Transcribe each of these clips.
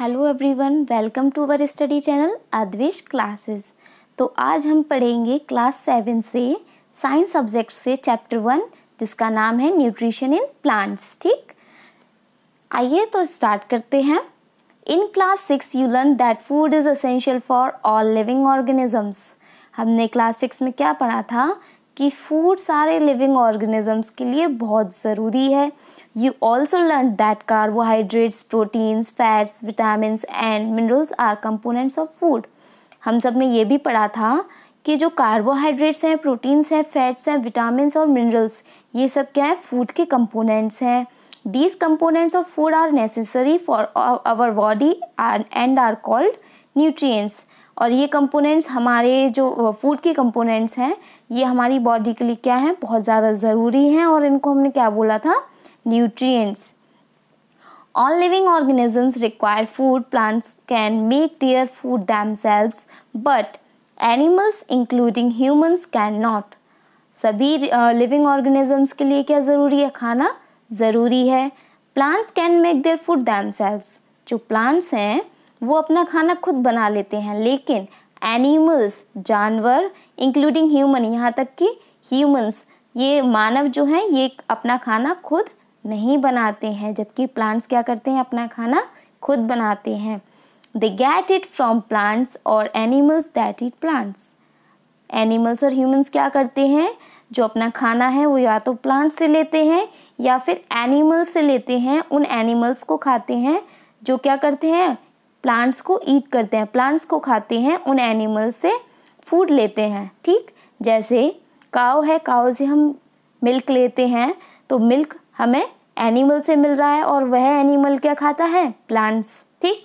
Hello everyone, welcome to our study channel Advish classes. तो आज हम पढ़ेंगे क्लास 7 से साइंस सब्जेक्ट से चैप्टर 1 जिसका नाम है न्यूट्रिशन इन प्लांट्स। ठीक, आइए तो स्टार्ट करते हैं। इन class 6 you learn that food is essential for all living organisms. हमने क्लास 6 में क्या पढ़ा था कि फूड सारे लिविंग ऑर्गेनिजम्स के लिए बहुत ज़रूरी है। You also learned that carbohydrates, proteins, fats, vitamins and minerals are components of food. हम सब ने ये भी पढ़ा था कि जो कार्बोहाइड्रेट्स हैं, प्रोटीन्स हैं, फैट्स हैं, विटामिन्स और मिनरल्स, ये सब क्या है, फूड के कंपोनेंट्स हैं। These components of food are necessary for our body and are called nutrients. और ये कंपोनेंट्स हमारे जो फूड के कंपोनेंट्स हैं, ये हमारी बॉडी के लिए क्या है, बहुत ज़्यादा ज़रूरी हैं और इनको हमने क्या बोला था, nutrients. All living organisms require food. Plants can make their food themselves, but animals including humans cannot. सभी लिविंग ऑर्गेनिजम्स के लिए क्या ज़रूरी है, खाना ज़रूरी है। Plants can make their food themselves, जो प्लांट्स हैं वो अपना खाना खुद बना लेते हैं, लेकिन एनिमल्स, जानवर, इंक्लूडिंग ह्यूमन, यहाँ तक कि ह्यूमंस, ये मानव जो हैं ये अपना खाना खुद नहीं बनाते हैं, जबकि प्लांट्स क्या करते हैं, अपना खाना खुद बनाते हैं। They get it from plants और animals that eat plants. Animals और ह्यूमंस क्या करते हैं, जो अपना खाना है वो या तो प्लांट्स से लेते हैं या फिर एनिमल्स से लेते हैं। उन एनिमल्स को खाते हैं जो क्या करते हैं, प्लांट्स को ईट करते हैं, प्लांट्स को खाते हैं, उन एनिमल्स से फूड लेते हैं। ठीक, जैसे काऊ है, काऊ से हम मिल्क लेते हैं, तो मिल्क हमें एनिमल से मिल रहा है और वह एनिमल क्या खाता है, प्लांट्स। ठीक,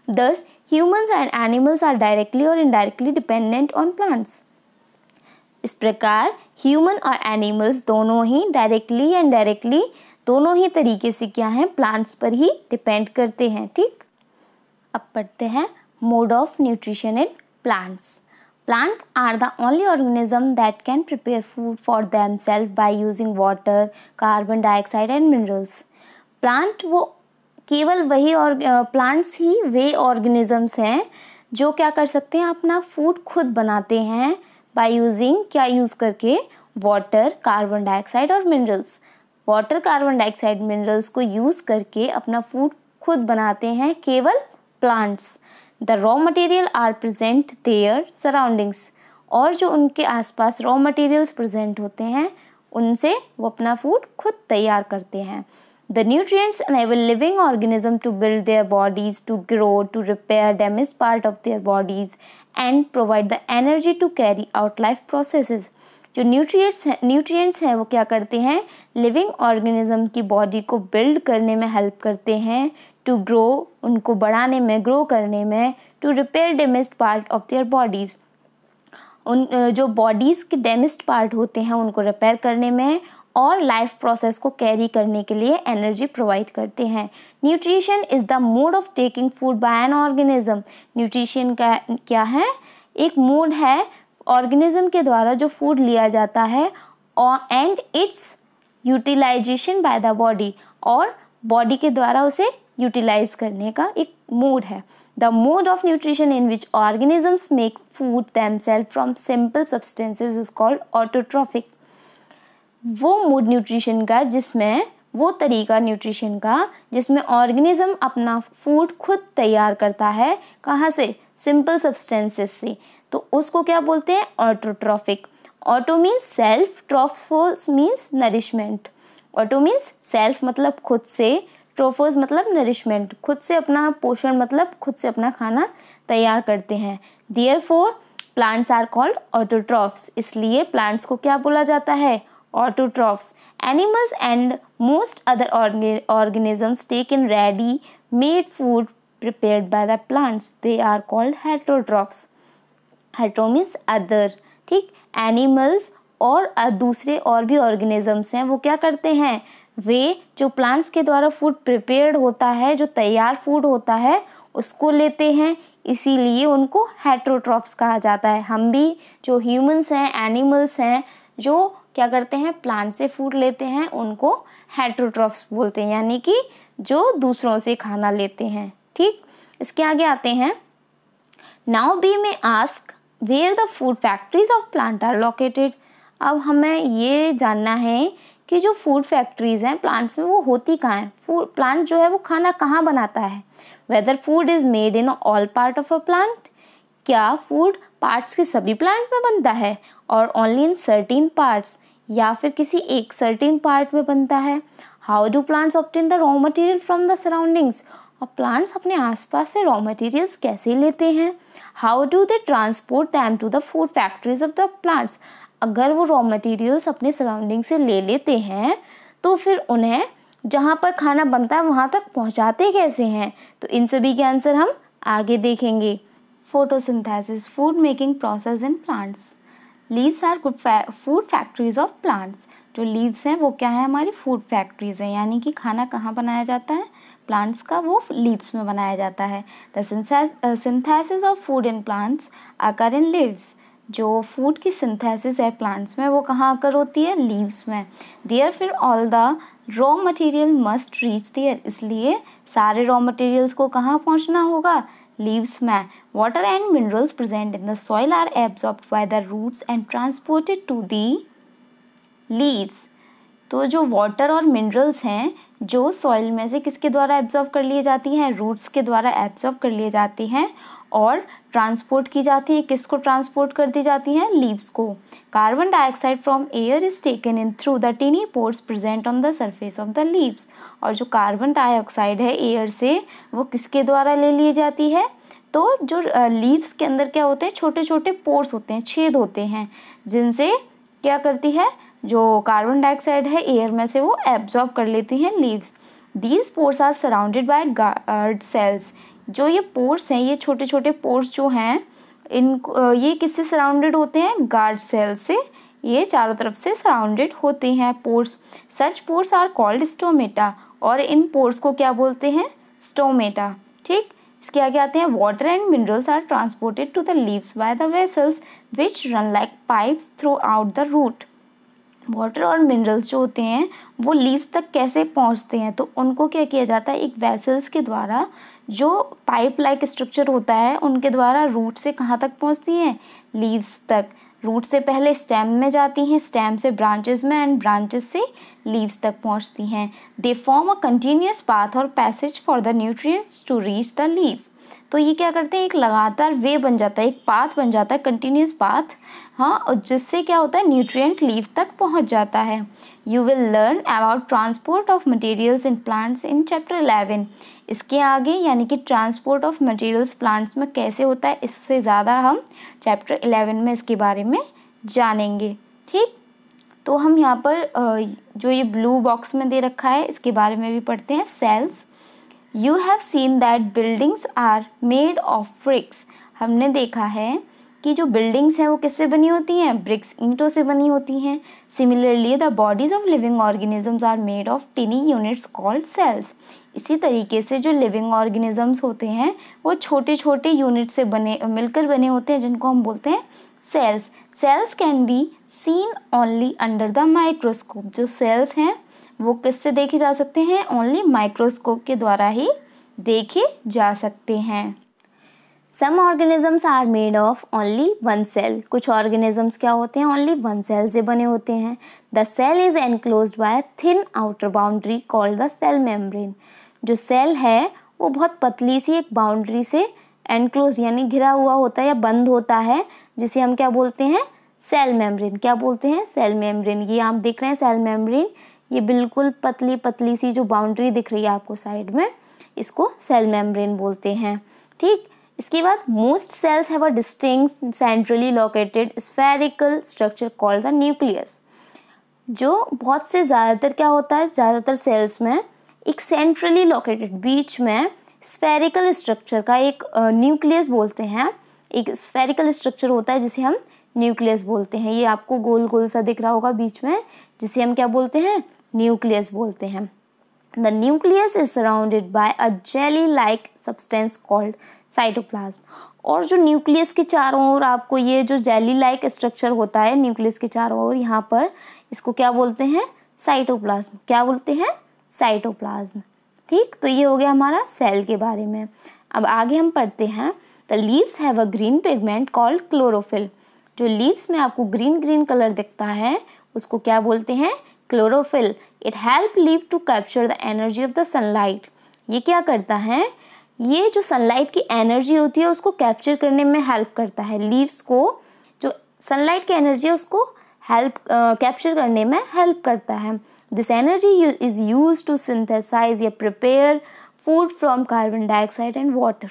thus humans and animals are directly और इनडायरेक्टली डिपेंडेंट ऑन प्लांट्स। इस प्रकार ह्यूमन और एनिमल्स दोनों ही डायरेक्टली या इनडायरेक्टली दोनों ही तरीके से क्या हैं, प्लांट्स पर ही डिपेंड करते हैं। ठीक, अब पढ़ते हैं mode of nutrition in plants. Plants are the only organism that can prepare food for themselves by using water, carbon dioxide and minerals. Plant वो केवल वही और प्लांट्स ही वे ऑर्गेनिजम्स हैं जो क्या कर सकते हैं, अपना फूड खुद बनाते हैं बाय यूजिंग, क्या यूज़ करके, वाटर, कार्बन डाइऑक्साइड और minerals. Water, carbon dioxide, minerals को यूज़ करके अपना फूड खुद बनाते हैं केवल plants. The raw material are present their surroundings, और जो उनके आसपास रॉ मटेरियल्स प्रेजेंट होते हैं उनसे वो अपना फूड खुद तैयार करते हैं। The nutrients enable living organism to build their bodies, to grow, to repair damaged part of their bodies and provide the energy to carry out life processes. जो न्यूट्रिएंट्स हैं वो क्या करते हैं, लिविंग ऑर्गेनिज्म की बॉडी को build करने में हेल्प करते हैं, टू ग्रो, उनको बढ़ाने में, ग्रो करने में, to repair damaged part of their bodies, उन जो बॉडीज़ के डैमेज्ड पार्ट होते हैं उनको रिपेयर करने में, और लाइफ प्रोसेस को कैरी करने के लिए एनर्जी प्रोवाइड करते हैं। Nutrition is the mode of taking food by an organism. Nutrition का क्या है, एक मोड है ऑर्गेनिज्म के द्वारा जो फूड लिया जाता है, and its utilisation by the body, और बॉडी के द्वारा उसे यूटिलाइज करने का एक मोड है। The mode of nutrition in which organisms make food themselves from simple substances is called autotrophic. वो मोड न्यूट्रिशन का जिसमें, वो तरीका न्यूट्रिशन का जिसमें ऑर्गेनिज्म अपना फूड खुद तैयार करता है, कहाँ से, सिंपल सब्सटेंसेस से, तो उसको क्या बोलते हैं, autotrophic. Auto means self, trophos means nourishment. Auto means self मतलब खुद से, ट्रोफोस मतलब नरिशमेंट, खुद से अपना पोषण मतलब खुद से अपना खाना तैयार करते हैं। Therefore plants are called autotrophs, इसलिए प्लांट्स को क्या बोला जाता है, autotrophs. Animals and most other organisms take in ready made food prepared by the plants, they are called heterotrophs. Hetero means other. ठीक, एनिमल्स और दूसरे और भी ऑर्गेनिजम्स हैं वो क्या करते हैं, वे जो प्लांट्स के द्वारा फूड प्रिपेयर्ड होता है, जो तैयार फूड होता है उसको लेते हैं, इसीलिए उनको हेटरोट्रॉफ्स कहा जाता है। हम भी जो ह्यूमंस हैं, एनिमल्स हैं, जो क्या करते हैं, प्लांट से फूड लेते हैं, उनको हेटरोट्रॉफ्स बोलते हैं, यानी कि जो दूसरों से खाना लेते हैं। ठीक, इसके आगे आते हैं, now we may ask where the food factories of plant are located. अब हमें ये जानना है कि जो फूड फैक्ट्रीज हैं प्लांट्स में वो होती कहाँ हैं। फूड प्लांट जो है वो खाना कहाँ बनाता है। Whether food is made in all part of a plant, क्या फूड पार्ट्स के सभी प्लांट में बनता है और ओनली इन सर्टेन पार्ट्स, या फिर किसी एक सर्टेन पार्ट में बनता है। How do plants obtain the raw material from the surroundings, और प्लांट्स अपने आसपास से रॉ मटेरियल्स कैसे लेते हैं। How do they transport them to the food factories of the plants, अगर वो रॉ मटेरियल्स अपने सराउंडिंग से ले लेते हैं तो फिर उन्हें जहाँ पर खाना बनता है वहाँ तक पहुँचाते कैसे हैं। तो इन सभी के आंसर हम आगे देखेंगे। Photosynthesis, food making process in plants. Leaves are food factories of plants. जो लीव्स हैं वो क्या है, हमारी फूड फैक्ट्रीज हैं, यानी कि खाना कहाँ बनाया जाता है, प्लांट्स का, वो लीव्स में बनाया जाता है। The synthesis of food in plants occur in leaves. जो फूड की सिंथेसिस है प्लांट्स में वो कहाँ अकर होती है, लीव्स में। Therefore all the raw material must reach there, इसलिए सारे रॉ मटेरियल्स को कहाँ पहुँचना होगा, लीव्स में। Water and minerals present in the soil are absorbed by the roots and transported to the leaves. तो जो वाटर और मिनरल्स हैं जो सॉइल में से किसके द्वारा एब्जॉर्ब कर लिए जाती हैं, रूट्स के द्वारा एब्जॉर्ब कर लिए जाती हैं और ट्रांसपोर्ट की जाती हैं। किसको ट्रांसपोर्ट कर दी जाती हैं, लीव्स को। Carbon dioxide from air is taken in through the टिनी pores present on the surface of the leaves. और जो कार्बन डाइऑक्साइड है एयर से वो किसके द्वारा ले ली जाती है, तो जो लीव्स के अंदर क्या होते हैं, छोटे छोटे पोर्स होते हैं, छेद होते हैं, जिनसे क्या करती है, जो कार्बन डाइऑक्साइड है एयर में से वो एब्जॉर्ब कर लेती हैं leaves. These pores are surrounded by guard cells. जो ये पोर्स हैं, ये छोटे छोटे पोर्स जो हैं, ये किससे सराउंडेड होते हैं, गार्ड सेल्स से। ये चारों तरफ से सराउंडेड होते हैं pores. Such pores are called stomata, और इन पोर्स को क्या बोलते हैं, स्टोमेटा। ठीक, इसके आगे आते हैं, water and minerals are transported to the leaves by the vessels which run like pipes throughout the root. Water और मिनरल्स जो होते हैं वो लीव्स तक कैसे पहुंचते हैं, तो उनको क्या किया जाता है, एक वेसल्स के द्वारा, जो पाइप लाइक स्ट्रक्चर होता है उनके द्वारा रूट से कहाँ तक पहुंचती हैं, लीव्स तक। रूट से पहले स्टेम में जाती हैं, स्टेम से ब्रांचेस में, एंड ब्रांचेस से लीव्स तक पहुंचती हैं। They form a continuous path और passage for the nutrients to reach the leaf. तो ये क्या करते हैं, एक लगातार वे बन जाता है, एक पाथ बन जाता है, कंटिन्यूअस पाथ, हाँ, और जिससे क्या होता है, न्यूट्रिएंट लीव तक पहुंच जाता है। You will learn about transport of materials in plants in chapter 11। इसके आगे यानी कि ट्रांसपोर्ट ऑफ मटेरियल्स प्लांट्स में कैसे होता है, इससे ज़्यादा हम चैप्टर 11 में इसके बारे में जानेंगे। ठीक, तो हम यहाँ पर जो ये ब्लू बॉक्स में दे रखा है इसके बारे में भी पढ़ते हैं। Cells, you have seen that buildings are made of bricks. हमने देखा है कि जो बिल्डिंग्स हैं वो किससे बनी होती हैं, ब्रिक्स, ईंटों से बनी होती हैं। Similarly the bodies of living organisms are made of tiny units called cells. इसी तरीके से जो लिविंग ऑर्गेनिजम्स होते हैं वो छोटे छोटे यूनिट से मिलकर बने होते हैं, जिनको हम बोलते हैं cells. Cells can be seen only under the microscope. जो सेल्स हैं वो किससे देखे जा सकते हैं, ओनली माइक्रोस्कोप के द्वारा ही देखे जा सकते हैं। Some organisms are made of only one cell. कुछ ऑर्गेनिजम्स क्या होते हैं, ओनली वन सेल से बने होते हैं। The cell is enclosed by thin outer boundary called the cell membrane. जो सेल है वो बहुत पतली सी एक बाउंड्री से एनक्लोज यानी घिरा हुआ होता है या बंद होता है, जिसे हम क्या बोलते हैं, सेल मेम्ब्रेन। क्या बोलते हैं, सेल मेम्ब्रेन। ये आप देख रहे हैं सेल मेम्ब्रेन, ये बिल्कुल पतली पतली सी जो बाउंड्री दिख रही है आपको साइड में, इसको सेल मेम्ब्रेन बोलते हैं। ठीक, इसके बाद most cells have a distinct centrally located spherical structure called the nucleus. जो बहुत से ज़्यादातर क्या होता है, ज़्यादातर सेल्स में एक सेंट्रली लोकेटेड बीच में स्फेरिकल स्ट्रक्चर का एक न्यूक्लियस बोलते हैं। एक स्फेरिकल स्ट्रक्चर होता है जिसे हम न्यूक्लियस बोलते हैं। ये आपको गोल गोल सा दिख रहा होगा बीच में, जिसे हम क्या बोलते हैं, न्यूक्लियस बोलते हैं। The nucleus is surrounded by a jelly like substance called cytoplasm. और जो न्यूक्लियस के चारों ओर आपको ये जो जेली लाइक स्ट्रक्चर होता है न्यूक्लियस के चारों ओर, यहाँ पर इसको क्या बोलते हैं, साइटोप्लाज्म। क्या बोलते हैं, साइटोप्लाज्म। ठीक, तो ये हो गया हमारा सेल के बारे में। अब आगे हम पढ़ते हैं, the leaves have a green pigment called chlorophyll. जो लीव्स में आपको ग्रीन ग्रीन कलर दिखता है उसको क्या बोलते हैं? Chlorophyll. It help leave to capture the energy of the sunlight. ये क्या करता है? ये जो सनलाइट की एनर्जी होती है उसको कैप्चर करने में हेल्प करता है। लीव्स को जो सनलाइट की एनर्जी है उसको कैप्चर करने में हेल्प करता है। This energy is used to synthesize या prepare food from carbon dioxide and water.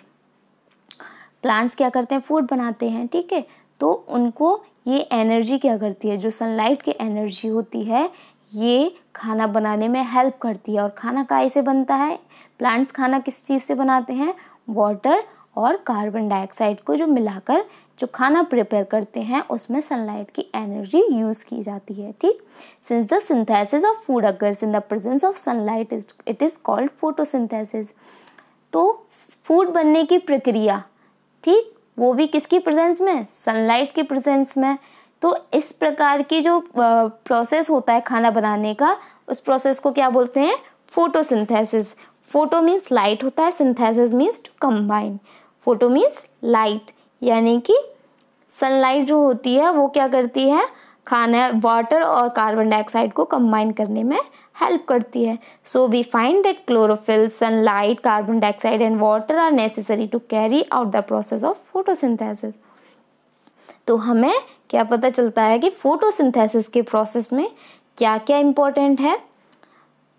Plants क्या करते हैं? फूड बनाते हैं, ठीक है। तो उनको ये एनर्जी क्या करती है? जो सनलाइट की एनर्जी होती है ये खाना बनाने में हेल्प करती है। और खाना कैसे बनता है? प्लांट्स खाना किस चीज़ से बनाते हैं? वाटर और कार्बन डाइऑक्साइड को जो मिलाकर जो खाना प्रिपेयर करते हैं उसमें सनलाइट की एनर्जी यूज़ की जाती है, ठीक। Since the synthesis of food occurs in the presence of sunlight it is called photosynthesis. तो फूड बनने की प्रक्रिया, ठीक, वो भी किसकी प्रेजेंस में? सनलाइट की प्रेजेंस में। तो इस प्रकार की जो प्रोसेस होता है खाना बनाने का, उस प्रोसेस को क्या बोलते हैं? फोटोसिंथेसिस। फोटो मीन्स लाइट होता है, synthesis means to combine. Photo means light, यानी कि सनलाइट जो होती है वो क्या करती है? खाना, वाटर और कार्बन डाइऑक्साइड को कंबाइन करने में हेल्प करती है। So we find that chlorophyll, sunlight, carbon dioxide and water are necessary to carry out the process of photosynthesis. तो हमें क्या पता चलता है कि फोटोसिंथेसिस के प्रोसेस में क्या क्या इम्पोर्टेंट है।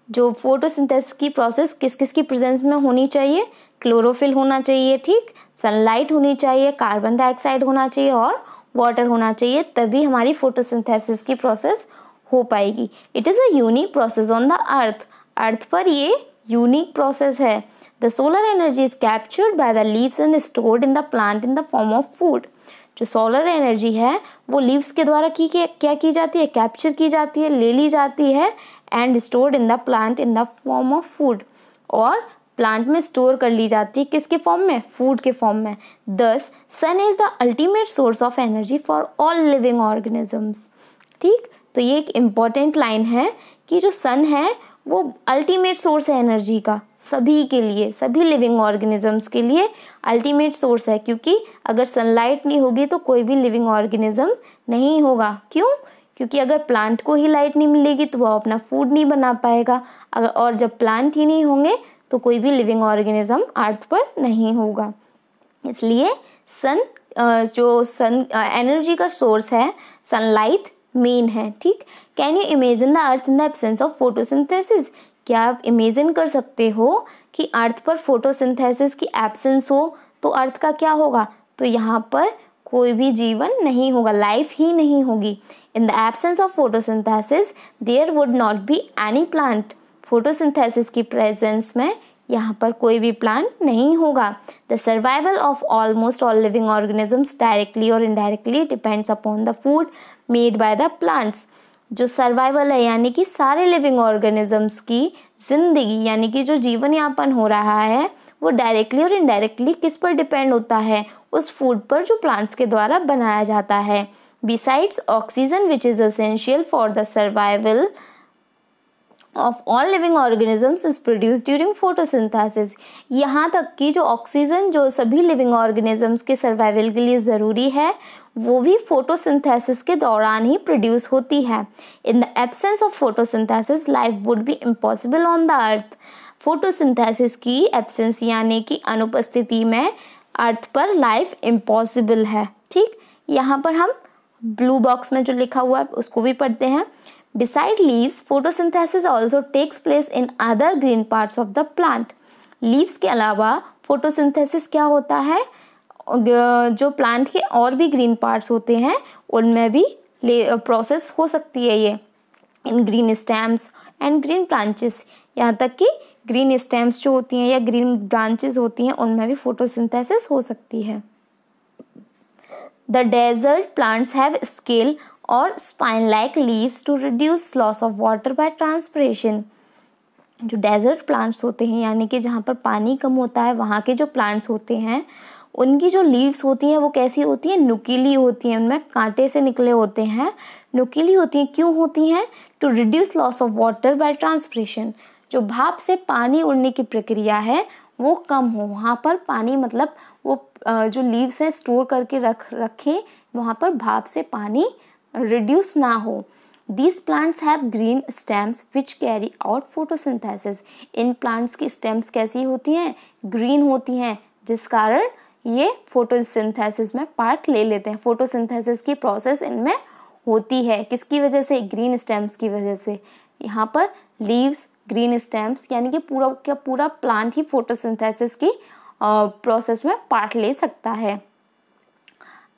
जो फोटोसिंथेसिस की प्रोसेस किस किस की प्रेजेंस में होनी चाहिए? क्लोरोफिल होना चाहिए, ठीक, सनलाइट होनी चाहिए, कार्बन डाइऑक्साइड होना चाहिए और वाटर होना चाहिए, तभी हमारी फोटोसिंथेसिस की प्रोसेस हो पाएगी। It is a unique process on the earth. Earth पर ये यूनिक प्रोसेस है। The solar energy is captured by the leaves and stored in the plant in the form of food. जो solar energy है वो leaves के द्वारा क्या की जाती है? कैप्चर की जाती है, ले ली जाती है and stored in the plant in the form of food. और प्लांट में स्टोर कर ली जाती है किसके फॉर्म में? फूड के फॉर्म में। Thus sun is the ultimate source of energy for all living organisms, ठीक। तो ये एक इम्पॉर्टेंट लाइन है कि जो सन है वो अल्टीमेट सोर्स है एनर्जी का, सभी के लिए, सभी लिविंग ऑर्गेनिजम्स के लिए अल्टीमेट सोर्स है। क्योंकि अगर सनलाइट नहीं होगी तो कोई भी लिविंग ऑर्गेनिज्म नहीं होगा। क्यों? क्योंकि अगर प्लांट को ही लाइट नहीं मिलेगी तो वो अपना फूड नहीं बना पाएगा, और जब प्लांट ही नहीं होंगे तो कोई भी लिविंग ऑर्गेनिज्म अर्थ पर नहीं होगा। इसलिए जो सन एनर्जी का सोर्स है, सनलाइट मेन है, ठीक। Can you imagine the earth in the absence of photosynthesis? क्या आप इमेजिन कर सकते हो कि अर्थ पर फोटोसिंथेसिस की एब्सेंस हो तो अर्थ का क्या होगा? तो यहाँ पर कोई भी जीवन नहीं होगा, लाइफ ही नहीं होगी। In the absence of photosynthesis there would not be any plant. Photosynthesis की प्रेजेंस में यहाँ पर कोई भी प्लांट नहीं होगा। The survival of almost all living organisms directly और indirectly depends upon the food made by the plants. जो सर्वाइवल है यानी कि सारे लिविंग ऑर्गेनिजम्स की जिंदगी, यानी कि जो जीवन यापन हो रहा है, वो डायरेक्टली और इनडायरेक्टली किस पर डिपेंड होता है? उस फूड पर जो प्लांट्स के द्वारा बनाया जाता है। Besides oxygen which is essential for the survival of all living organisms is produced during photosynthesis। यहाँ तक कि जो ऑक्सीजन जो सभी लिविंग ऑर्गेनिजम्स के सर्वाइवल के लिए ज़रूरी है वो भी फोटोसिंथेसिस के दौरान ही प्रोड्यूस होती है। इन the absence of photosynthesis life would be impossible on the earth. Photosynthesis की एब्सेंस यानी कि अनुपस्थिति में अर्थ पर लाइफ इम्पॉसिबल है, ठीक। यहाँ पर हम ब्लू बॉक्स में जो लिखा हुआ है उसको भी पढ़ते हैं। Beside leaves, photosynthesis also takes place in other green parts of the plant। Leaves के अलावा photosynthesis क्या होता है? जो प्लांट के और भी ग्रीन पार्ट्स होते हैं उनमें भी प्रोसेस हो सकती है ये। इन green stems and green branches, यहाँ तक कि ग्रीन स्टेम्स जो होती हैं या ग्रीन ब्रांचेस होती हैं उनमें भी फोटोसिंथेसिस हो सकती है। The desert plants have scale और spine like leaves to reduce loss of water by transpiration. जो डेजर्ट प्लांट्स होते हैं यानी कि जहाँ पर पानी कम होता है वहाँ के जो प्लांट्स होते हैं उनकी जो लीव्स होती हैं वो कैसी होती हैं? नुकीली होती हैं, उनमें कांटे से निकले होते हैं, नुकीली होती हैं। क्यों होती हैं? To reduce loss of water by transpiration. जो भाप से पानी उड़ने की प्रक्रिया है वो कम हो, वहाँ पर पानी मतलब वो जो लीव्स हैं स्टोर करके रखें, वहाँ पर भाप से पानी रिड्यूस ना हो। These plants have green stems which carry out photosynthesis. In plants की स्टेम्स कैसी होती हैं? ग्रीन होती हैं, जिस कारण ये फोटोसिंथेसिस में पार्ट ले लेते हैं। फोटोसिंथेसिस की प्रोसेस इनमें होती है, किसकी वजह से? ग्रीन स्टेम्स की वजह से। यहाँ पर लीव्स, ग्रीन स्टेम्स, यानी कि पूरा का पूरा प्लांट ही फोटोसिंथेसिस की प्रोसेस में पार्ट ले सकता है।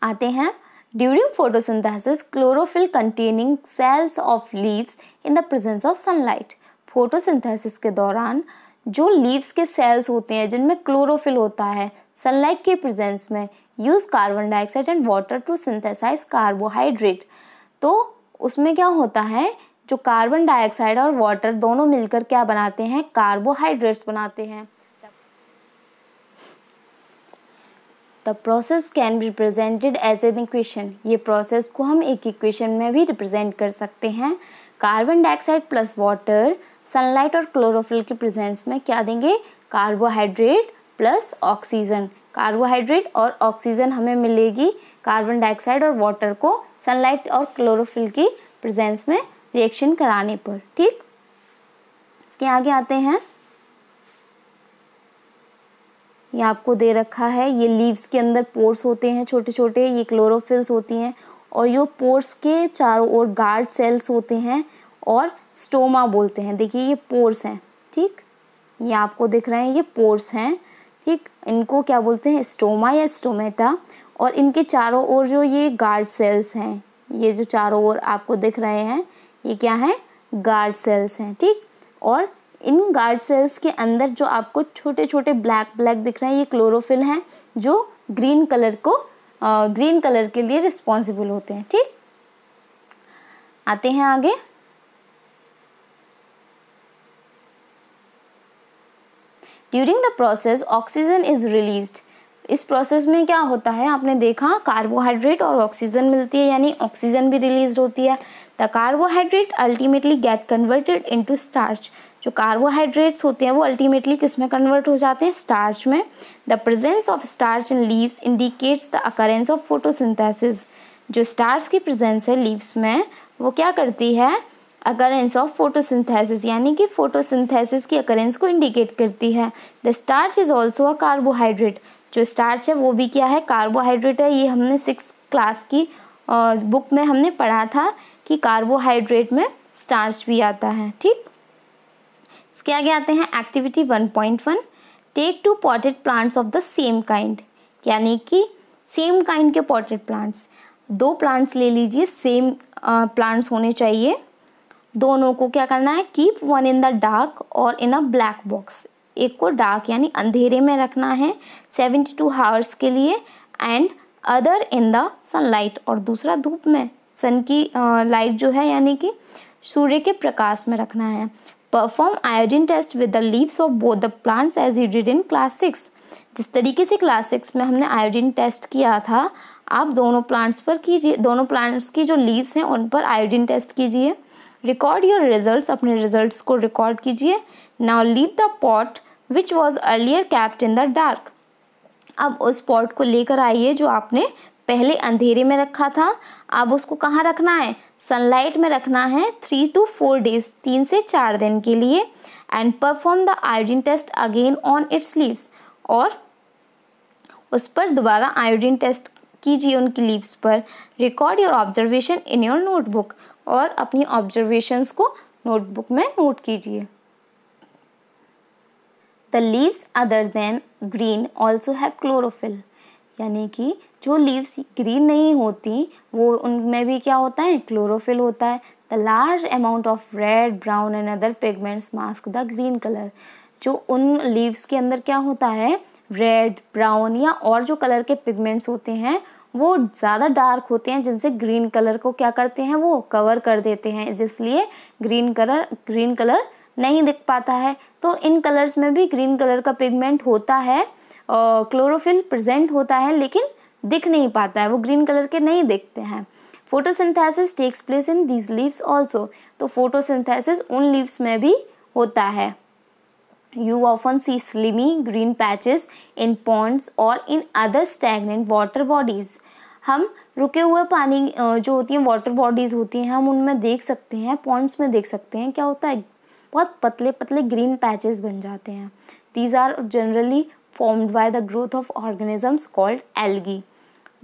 आते हैं, during photosynthesis chlorophyll containing cells of leaves in the presence of sunlight. फोटोसिंथेसिस के दौरान जो लीव्स के सेल्स होते हैं जिनमें क्लोरोफिल होता है, सनलाइट के प्रेजेंस में use carbon dioxide and water to synthesise carbohydrate. तो उसमें क्या होता है, जो कार्बन डाइऑक्साइड और वाटर दोनों मिलकर क्या बनाते हैं? कार्बोहाइड्रेट्स बनाते हैं। The process can be represented as an equation. ये प्रोसेस को हम एक इक्वेशन में भी रिप्रेजेंट कर सकते हैं। Carbon dioxide plus water sunlight और क्लोरोफिल के प्रेजेंस में क्या देंगे? Carbohydrate plus oxygen. कार्बोहाइड्रेट और ऑक्सीजन हमें मिलेगी कार्बन डाइऑक्साइड और वाटर को सनलाइट और क्लोरोफिल की प्रेजेंस में रिएक्शन कराने पर। ठीक, इसके आगे आते हैं। ये आपको दे रखा है, ये लीव्स के अंदर पोर्स होते हैं छोटे छोटे, ये क्लोरोफिल्स होती हैं, और ये पोर्स के चारों ओर गार्ड सेल्स होते हैं और स्टोमा बोलते हैं। देखिए ये पोर्स हैं, ठीक, ये आपको दिख रहे हैं, ये पोर्स हैं, ठीक। इनको क्या बोलते हैं? स्टोमा या स्टोमेटा। और इनके चारों ओर जो ये गार्ड सेल्स हैं, ये जो चारों ओर आपको दिख रहे हैं, ये क्या है? गार्ड सेल्स हैं, ठीक। और इन गार्ड सेल्स के अंदर जो आपको छोटे छोटे ब्लैक ब्लैक दिख रहे हैं, ये क्लोरोफिल हैं जो ग्रीन कलर के लिए रिस्पॉन्सिबल होते हैं, ठीक। आते हैं आगे। During the process oxygen is released. इस प्रोसेस में क्या होता है? आपने देखा कार्बोहाइड्रेट और ऑक्सीजन मिलती है, यानी ऑक्सीजन भी रिलीज होती है। The carbohydrate ultimately get converted into starch. जो कार्बोहाइड्रेट्स होते हैं वो अल्टीमेटली किस में कन्वर्ट हो जाते हैं? स्टार्च में। The presence of starch in leaves indicates the occurrence of photosynthesis. जो स्टार्च की प्रेजेंस है लीव्स में, वो क्या करती है? अकरेंस ऑफ फोटोसिंथेसिस, यानी कि फोटोसिंथेसिस की अकरेंस को इंडिकेट करती है। The starch is also a carbohydrate. जो स्टार्च है वो भी क्या है? कार्बोहाइड्रेट है। ये हमने 6th क्लास की बुक में हमने पढ़ा था कि कार्बोहाइड्रेट में स्टार्च भी आता है, ठीक। इसके आगे आते हैं activity 1.1। Take 2 potted plants of the same kind, यानी कि सेम काइंड के पॉटेड प्लांट्स। 2 प्लांट्स ले लीजिए, सेम प्लांट्स होने चाहिए। दोनों को क्या करना है? Keep one in the dark और इन अ ब्लैक बॉक्स। एक को डार्क यानी अंधेरे में रखना है 72 आवर्स के लिए, and other in the sunlight, और दूसरा धूप में, सन की लाइट जो है यानी कि सूर्य के प्रकाश में रखना है। Perform iodine test with the leaves of both the plants as you did in class 6। जिस तरीके से क्लास 6 में हमने आयोडीन टेस्ट किया था, आप दोनों प्लांट्स पर कीजिए। दोनों प्लांट्स की जो लीव्स हैं उन पर आयोडीन टेस्ट कीजिए। रिकॉर्ड योर रिजल्ट्स, अपने रिजल्ट्स को रिकॉर्ड कीजिए। Now leave the pot which was earlier kept in the dark. अब उस पॉट को लेकर आइए जो आपने पहले अंधेरे में रखा था, अब उसको कहाँ रखना है? सनलाइट में रखना है 3 to 4 days, 3 से 4 दिन के लिए। And perform the iodine test again on its leaves, और उस पर दोबारा आयोडीन टेस्ट कीजिए उनकी लीव्स पर। Record your observation in your notebook, और अपनी ऑब्जर्वेशंस को नोटबुक में नोट कीजिए। The leaves other than green also have chlorophyll, यानी कि जो लीव्स ग्रीन नहीं होती वो उनमें भी क्या होता है? क्लोरोफिल होता है। The large amount of red, brown and other pigments mask the green colour. जो उन लीव्स के अंदर क्या होता है? रेड, ब्राउन या और जो कलर के पिगमेंट्स होते हैं वो ज़्यादा डार्क होते हैं, जिनसे ग्रीन कलर को क्या करते हैं? वो कवर कर देते हैं, जिसलिए ग्रीन कलर नहीं दिख पाता है। तो इन कलर्स में भी ग्रीन कलर का पिगमेंट होता है, क्लोरोफिल प्रेजेंट होता है, लेकिन दिख नहीं पाता है, वो ग्रीन कलर के नहीं दिखते हैं। Photosynthesis takes place in these leaves also. तो फोटोसिंथेसिस उन लीव्स में भी होता है। You often see slimy green patches in ponds or in other stagnant water bodies. हम रुके हुए पानी जो होती हैं वाटर बॉडीज होती हैं, हम उनमें देख सकते हैं, पॉन्ड्स में देख सकते हैं, क्या होता है, बहुत पतले पतले ग्रीन पैचेस बन जाते हैं. These are generally formed by the growth of organisms called algae.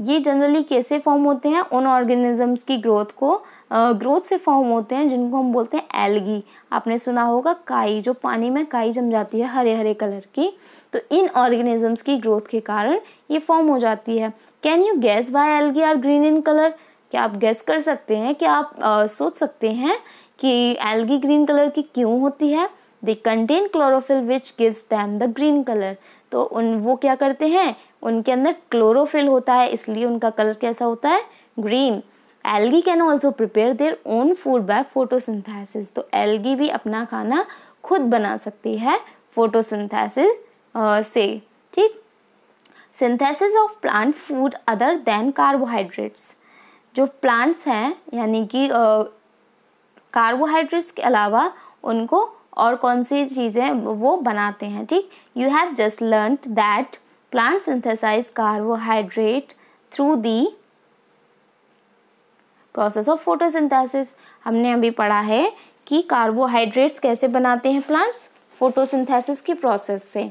ये जनरली कैसे फॉर्म होते हैं, उन ऑर्गेनिजम्स की ग्रोथ से फॉर्म होते हैं जिनको हम बोलते हैं एल्गी. आपने सुना होगा काई, जो पानी में काई जम जाती है हरे हरे कलर की, तो इन ऑर्गेनिजम्स की ग्रोथ के कारण ये फॉर्म हो जाती है. Can you guess why algae are green in colour? क्या आप गेस कर सकते हैं, क्या आप सोच सकते हैं कि एल्गी ग्रीन कलर की क्यों होती है? They contain chlorophyll which gives them the green colour. तो वो क्या करते हैं, उनके अंदर क्लोरोफिल होता है, इसलिए उनका कलर कैसा होता है, green. Algae can also prepare their own food by photosynthesis. तो एल्गी भी अपना खाना खुद बना सकती है फोटोसिंथेसिस से. ठीक. Synthesis of plant food other than carbohydrates. जो प्लांट्स हैं यानी कि कार्बोहाइड्रेट्स के अलावा उनको और कौन सी चीज़ें वो बनाते हैं. ठीक. You have just learned that plant synthesise carbohydrate through the process of photosynthesis. हमने अभी पढ़ा है कि कार्बोहाइड्रेट्स कैसे बनाते हैं प्लांट्स, फोटोसिंथेसिस की प्रोसेस से.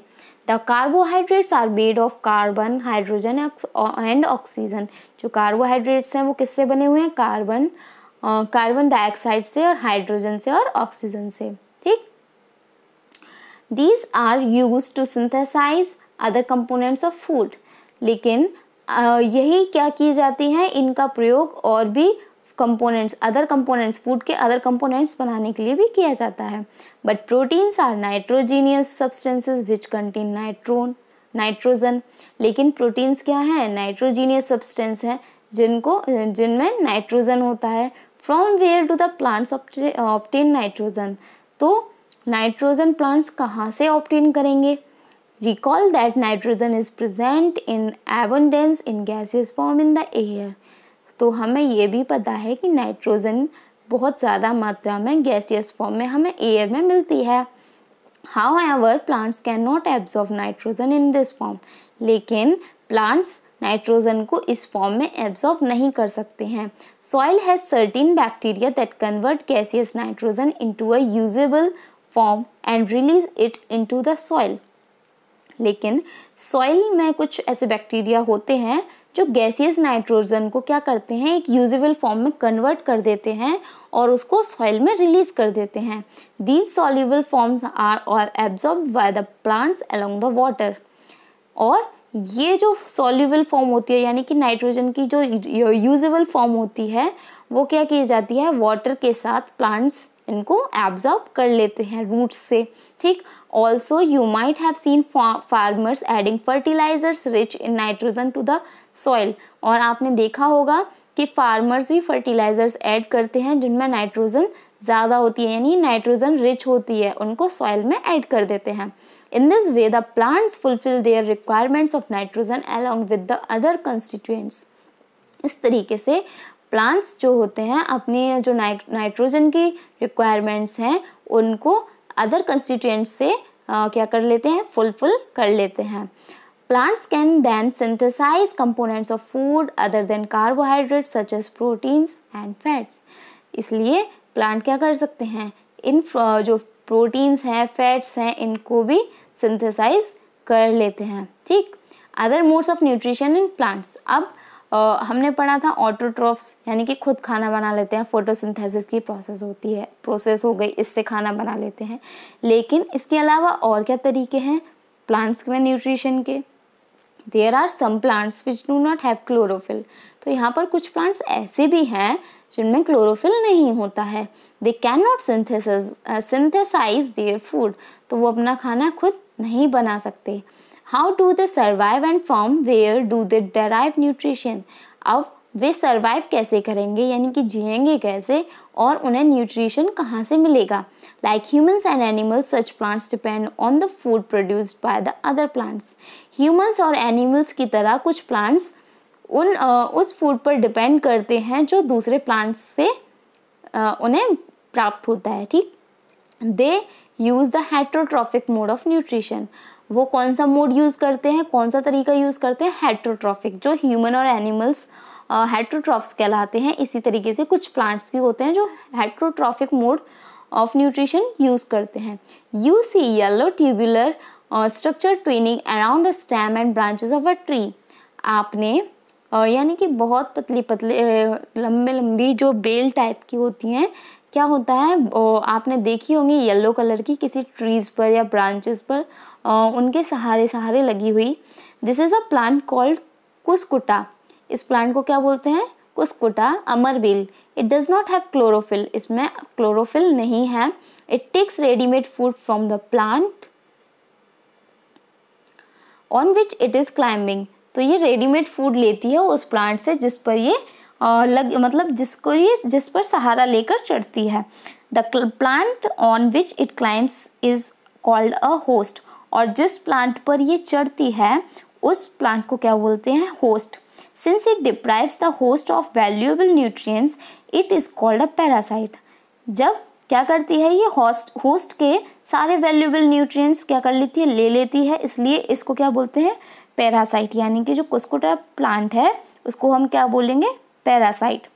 The carbohydrates are made of carbon, hydrogen and oxygen. जो कार्बोहाइड्रेट्स हैं वो किससे बने हुए हैं, कार्बन डाइऑक्साइड से और हाइड्रोजन से और ऑक्सीजन से. ठीक. These are used to synthesize other components of food. लेकिन यही क्या की जाती हैं, इनका प्रयोग और भी कंपोनेंट्स, अदर कंपोनेंट्स, फूड के अदर कंपोनेंट्स बनाने के लिए भी किया जाता है. But proteins are nitrogenous substances which contain nitrogen. लेकिन प्रोटीन्स क्या हैं, नाइट्रोजीनियस सब्सटेंस हैं जिनमें नाइट्रोजन होता है. From where do the plants obtain nitrogen. तो नाइट्रोजन प्लांट्स कहाँ से ऑब्टेन करेंगे? Recall that nitrogen is present in abundance in gaseous form in the air. तो हमें ये भी पता है कि नाइट्रोजन बहुत ज़्यादा मात्रा में गैसियस फॉर्म में हमें एयर में मिलती है. However, plants cannot absorb nitrogen in this form. लेकिन प्लांट्स नाइट्रोजन को इस फॉर्म में एब्जॉर्ब नहीं कर सकते हैं. Soil has certain bacteria that convert gaseous nitrogen into a usable form and release it into the soil. लेकिन सॉइल में कुछ ऐसे बैक्टीरिया होते हैं जो गैसियस नाइट्रोजन को क्या करते हैं, एक यूजेबल फॉर्म में कन्वर्ट कर देते हैं और उसको सॉइल में रिलीज कर देते हैं. These soluble forms are absorbed by the plants along the water. और ये जो सॉल्युबल फॉर्म होती है यानी कि नाइट्रोजन की जो यूजेबल फॉर्म होती है वो क्या की जाती है, वाटर के साथ प्लांट्स इनको एब्जॉर्ब कर लेते हैं रूट्स से. ठीक. Also, you might have seen farmers adding fertilizers rich in nitrogen to the soil. और आपने देखा होगा कि फार्मर्स भी फर्टिलाइजर्स ऐड करते हैं जिनमें नाइट्रोजन ज़्यादा होती है यानी नाइट्रोजन रिच होती है, उनको सॉइल में ऐड कर देते हैं. In this way the plants fulfil there requirements of nitrogen along with the other constituents. इस तरीके से प्लांट्स जो होते हैं अपनी जो नाइट्रोजन की रिक्वायरमेंट्स हैं उनको अदर कंस्टिट्यूएंट्स से क्या कर लेते हैं, फुलफिल कर लेते हैं. Plants can then synthesise components of food other than carbohydrates such as proteins and fats. इसलिए प्लांट क्या कर सकते हैं, इन जो प्रोटीन्स हैं, फैट्स हैं, इनको भी सिंथेसाइज कर लेते हैं. ठीक. Other modes of nutrition in plants. अब हमने पढ़ा था ऑटोट्रॉफ्स यानी कि खुद खाना बना लेते हैं, फोटोसिंथेसिस की प्रोसेस हो गई, इससे खाना बना लेते हैं. लेकिन इसके अलावा और क्या तरीके हैं प्लांट्स में न्यूट्रिशन के? There are some plants which do not have chlorophyll. तो यहाँ पर कुछ प्लांट्स ऐसे भी हैं जिनमें क्लोरोफिल नहीं होता है. They can not synthesise their food. तो वो अपना खाना खुद नहीं बना सकते. How do they survive and from where do they derive nutrition? अब वे सर्वाइव कैसे करेंगे यानी कि जिएंगे कैसे और उन्हें न्यूट्रिशन कहाँ से मिलेगा? Like humans and animals, such plants depend on the food produced by the other plants. Humans और animals की तरह कुछ plants उस फूड पर डिपेंड करते हैं जो दूसरे प्लांट्स से उन्हें प्राप्त होता है. ठीक. They use the heterotrophic mode of nutrition. वो कौन सा मोड यूज़ करते हैं, कौन सा तरीका यूज़ करते हैं, हेटरोट्रॉफिक। जो ह्यूमन और एनिमल्स हेटरोट्रॉफ्स कहलाते हैं, इसी तरीके से कुछ प्लांट्स भी होते हैं जो heterotrophic mode of nutrition use करते हैं। You see yellow tubular structure twining around the stem and branches of a tree. आपने यानी कि बहुत पतली पतले लंबे लंबी जो बेल टाइप की होती हैं, क्या होता है आपने देखी होंगी येलो कलर की किसी ट्रीज पर या ब्रांचेस पर उनके सहारे सहारे लगी हुई। This is a plant called cuscuta. इस प्लांट को क्या बोलते हैं, कुस्कुटा अमरबेल। It does not have chlorophyll, इसमें क्लोरोफिल नहीं है। It takes readymade food from the plant on which it is climbing. तो ये रेडीमेड फूड लेती है उस प्लांट से जिस पर ये जिस पर सहारा लेकर चढ़ती है। The plant on which it climbs is called a host. और जिस प्लांट पर ये चढ़ती है उस प्लांट को क्या बोलते हैं, host. Since it deprives the host of valuable nutrients it is called a parasite. जब क्या करती है ये होस्ट के सारे वैल्यूएबल न्यूट्रिएंट्स क्या कर लेती है, ले लेती है, इसलिए इसको क्या बोलते हैं, पैरासाइट। यानी कि जो कुस्कुटा प्लांट है उसको हम क्या बोलेंगे, parasite.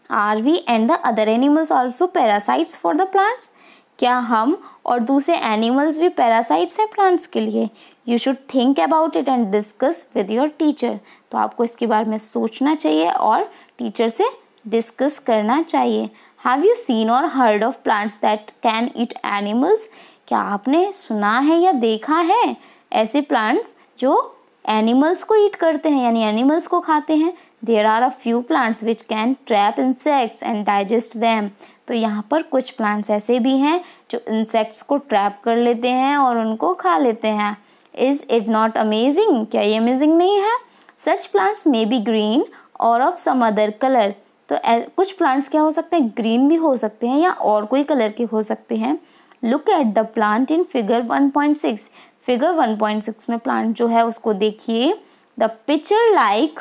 Are we and the other animals also parasites for the plants. क्या हम और दूसरे एनिमल्स भी पैरासाइट्स हैं प्लांट्स के लिए? You should think about it and discuss with your teacher. तो आपको इसके बारे में सोचना चाहिए और टीचर से डिस्कस करना चाहिए। हैव यू सीन और heard of plants that can eat animals? क्या आपने सुना है या देखा है ऐसे प्लांट्स जो एनिमल्स को ईट करते हैं, यानी एनिमल्स को खाते हैं? There are a few plants which can trap insects and digest them. तो यहाँ पर कुछ प्लांट्स ऐसे भी हैं जो इंसेक्ट्स को ट्रैप कर लेते हैं और उनको खा लेते हैं। Is it not amazing? क्या ये अमेजिंग नहीं है? सच प्लांट्स मे बी ग्रीन और ऑफ सम अदर कलर। तो कुछ प्लांट्स क्या हो सकते हैं, ग्रीन भी हो सकते हैं या और कोई कलर के हो सकते हैं। Look at the plant in figure 1.6। Figure 1.6 में प्लांट जो है उसको देखिए। The picture like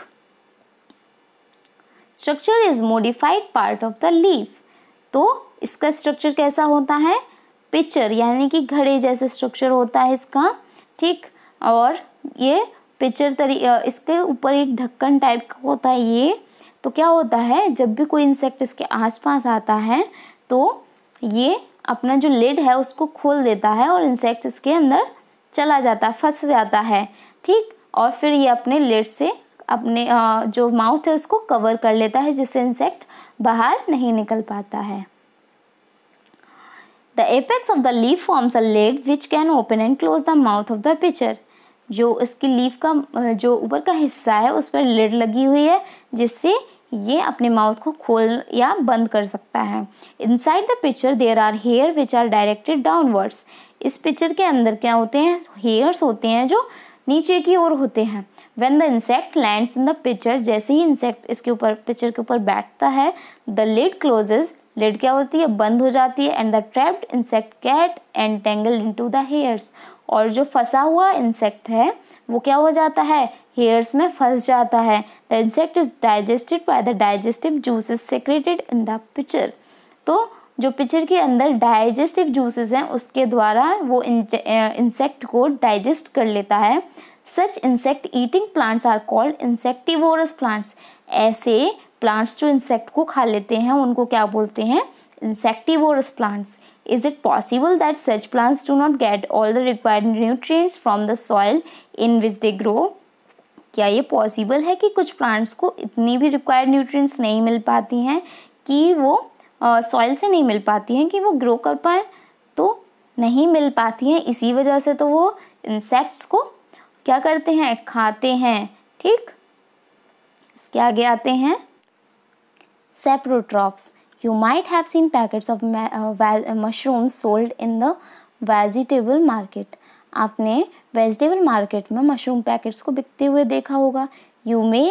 structure is modified part of the leaf. तो इसका स्ट्रक्चर कैसा होता है, पिक्चर यानी कि घड़े जैसे स्ट्रक्चर होता है इसका, ठीक। और ये पिक्चर इसके ऊपर एक ढक्कन टाइप का होता है ये। तो क्या होता है, जब भी कोई इंसेक्ट इसके आसपास आता है तो ये अपना जो लिड है उसको खोल देता है और इंसेक्ट इसके अंदर चला जाता है, फंस जाता है, ठीक। और फिर ये अपने लिड से अपने जो माउथ है उसको कवर कर लेता है जिससे इंसेक्ट बाहर नहीं निकल पाता है। The apex of the leaf forms a lid which can open and close the mouth of the pitcher। जो इसकी लीफ का जो ऊपर का हिस्सा है उस पर लिड लगी हुई है जिससे ये अपने माउथ को खोल या बंद कर सकता है। Inside the picture there are hair which are directed downwards. इस पिक्चर के अंदर क्या होते हैं, हेयर्स होते हैं जो नीचे की ओर होते हैं। When the insect lands in the pitcher, जैसे ही इंसेक्ट इसके ऊपर पिक्चर के ऊपर बैठता है, the lid closes, लिड क्या होती है, बंद हो जाती है। And the trapped insect get entangled into the hairs. और जो फंसा हुआ इंसेक्ट है वो क्या हो जाता है, हेयर्स में फंस जाता है। The insect is digested by the digestive juices secreted in the picture. तो जो पिक्चर के अंदर डाइजेस्टिव जूसेस हैं उसके द्वारा वो इंसेक्ट को डाइजेस्ट कर लेता है। Such insect eating plants are called insectivorous plants. ऐसे प्लांट्स जो इंसेक्ट को खा लेते हैं उनको क्या बोलते हैं, insectivorous plants. Is it possible that such plants do not get all the required nutrients from the soil in which they grow? क्या ये पॉसिबल है कि कुछ प्लांट्स को इतनी भी रिक्वायर्ड न्यूट्रिएंट्स नहीं मिल पाती हैं कि वो सॉइल से नहीं मिल पाती हैं कि वो ग्रो कर पाए? तो नहीं मिल पाती हैं, इसी वजह से तो वो इंसेक्ट्स को क्या करते हैं, खाते हैं, ठीक। इसके आगे आते हैं saprotrophs. You might have seen packets of mushrooms sold in the vegetable market. आपने वेजिटेबल मार्केट में मशरूम पैकेट्स को बिकते हुए देखा होगा। You may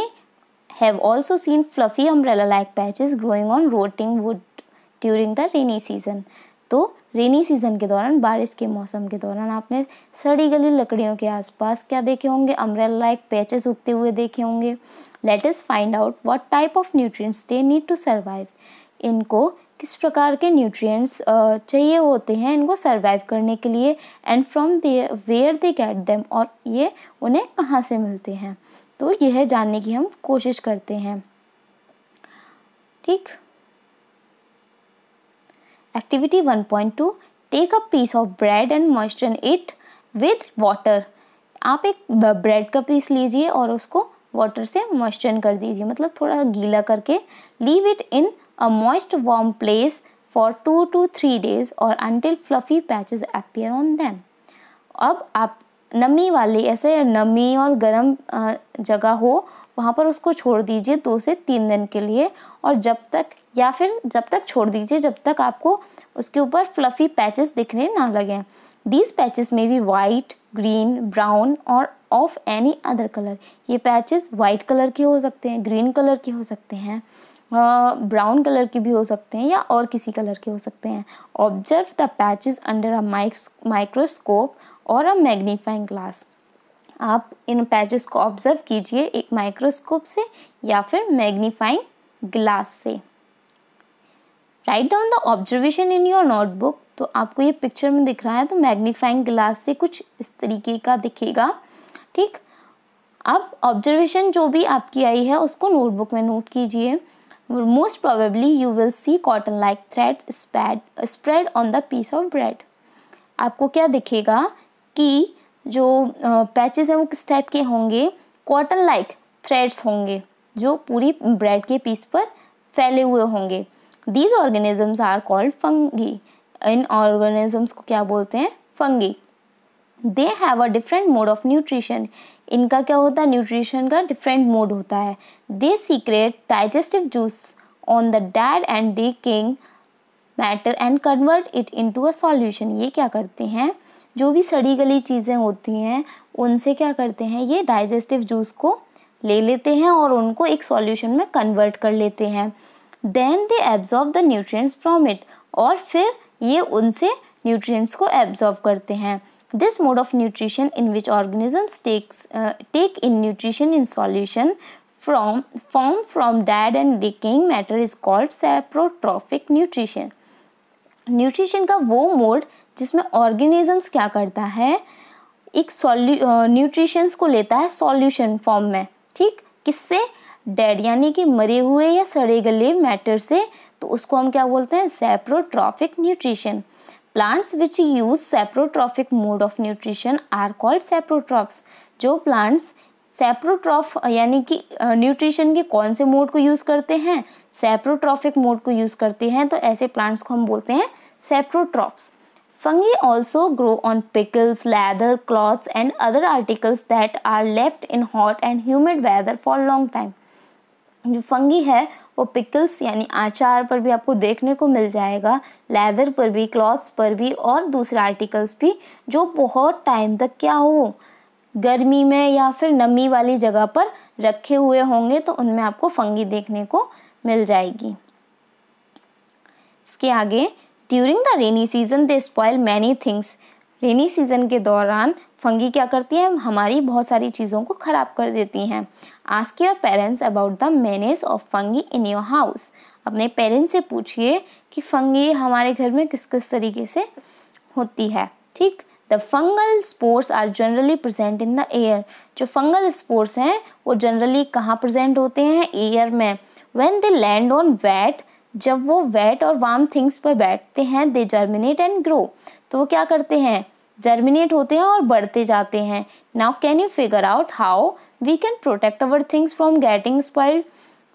have also seen fluffy umbrella like patches growing on rotting wood during the rainy season. तो rainy season के दौरान, बारिश के मौसम के दौरान आपने सड़ी गली लकड़ियों के आसपास क्या देखे होंगे, अम्ब्रेला लाइक पैचेस उगते हुए देखे होंगे। Let us find out what type of nutrients they need to survive. इनको किस प्रकार के न्यूट्रिएंट्स चाहिए होते हैं इनको सरवाइव करने के लिए, and from they where they get them, और ये उन्हें कहाँ से मिलते हैं। तो यह जानने की हम कोशिश करते हैं। ठीक। Activity 1.2, take a piece of bread and moisture it with water. आप एक ब्रेड का पीस लीजिए और उसको वाटर से मॉइस्चर कर दीजिए, मतलब थोड़ा गीला करके। Leave it in a moist warm place for 2 to 3 days और until fluffy patches appear on them। अब आप नमी वाले, ऐसे नमी और गर्म जगह हो वहाँ पर उसको छोड़ दीजिए 2 से 3 दिन के लिए, और जब तक छोड़ दीजिए जब तक आपको उसके ऊपर फ्लफी पैचेस दिखने ना लगें। These patches may be white, green, brown और of any other color। ये पैचेस वाइट कलर के हो सकते हैं, ग्रीन कलर के हो सकते हैं, ब्राउन कलर के भी हो सकते हैं, या और किसी कलर के हो सकते हैं। Observe the patches under a microscope और अ मैग्नीफाइंग ग्लास। आप इन पैचेस को ऑब्जर्व कीजिए एक माइक्रोस्कोप से या फिर मैग्नीफाइंग ग्लास से। Write down the observation in your notebook. तो आपको ये पिक्चर में दिख रहा है, तो मैग्नीफाइंग ग्लास से कुछ इस तरीके का दिखेगा। ठीक। अब ऑब्जर्वेशन जो भी आपकी आई है उसको नोटबुक में नोट कीजिए। Most probably you will see cotton like thread spread on the piece of bread. आपको क्या दिखेगा कि जो पैचेस हैं वो किस टाइप के होंगे, कॉटन लाइक थ्रेड्स होंगे जो पूरी ब्रेड के पीस पर फैले हुए होंगे। These organisms are called fungi. इन ऑर्गेनिजम्स को क्या बोलते हैं, fungi. They have a different mode of nutrition. इनका क्या होता है, न्यूट्रिशन का डिफरेंट मोड होता है। They secrete digestive juice on the dead and decaying matter and convert it into a solution. ये क्या करते हैं, जो भी सड़ी गली चीज़ें होती हैं उनसे क्या करते हैं, ये डाइजेस्टिव जूस को ले लेते हैं और उनको एक सॉल्यूशन में कन्वर्ट कर लेते हैं। Then they absorb the nutrients from it, और फिर ये उनसे न्यूट्रिएंट्स को एब्जॉर्ब करते हैं। This mode of nutrition in which organisms take in nutrition in solution from dead and decaying matter is called saprotrophic nutrition। Nutrition का वो mode जिसमें ऑर्गेनिजम्स क्या करता है, एक न्यूट्रिशंस को लेता है सॉल्यूशन फॉर्म में। ठीक। किससे, डेड यानी कि मरे हुए या सड़े गले मैटर से, तो उसको हम क्या बोलते हैं, saprotrophic nutrition. Plants which use saprotrophic mode of nutrition are called saprotrophs. जो प्लांट्स सैप्रोट्रॉफ यानी कि न्यूट्रिशन के कौन से मोड को यूज़ करते हैं, सैप्रोट्रॉफिक मोड को यूज़ करते हैं, तो ऐसे प्लांट्स को हम बोलते हैं सैप्रोट्रॉफ्स। Fungi also grow on pickles, leather, cloths and other articles that are left in hot and humid weather for long time। जो फंगी है वो पिकल्स यानी आचार पर भी आपको देखने को मिल जाएगा, लेदर पर भी, क्लॉथ्स पर भी और दूसरे आर्टिकल्स भी, जो बहुत टाइम तक क्या हो, गर्मी में या फिर नमी वाली जगह पर रखे हुए होंगे, तो उनमें आपको फंगी देखने को मिल जाएगी। इसके आगे, during the rainy season they spoil many things. Rainy season के दौरान फंगी क्या करती हैं, हमारी बहुत सारी चीज़ों को ख़राब कर देती हैं। Ask your parents about the manage of fungi in your house. अपने पेरेंट्स से पूछिए कि फंगी हमारे घर में किस किस तरीके से होती है। ठीक। The fungal spores are generally present in the air. जो फंगल स्पोर्स हैं वो जनरली कहाँ प्रेजेंट होते हैं, एयर में। When they land on wet, जब वो वेट और वार्म थिंग्स पर बैठते हैं, दे जर्मिनेट एंड ग्रो। तो वो क्या करते हैं, जर्मिनेट होते हैं और बढ़ते जाते हैं। Now can you figure out how we can protect our things from getting spoiled.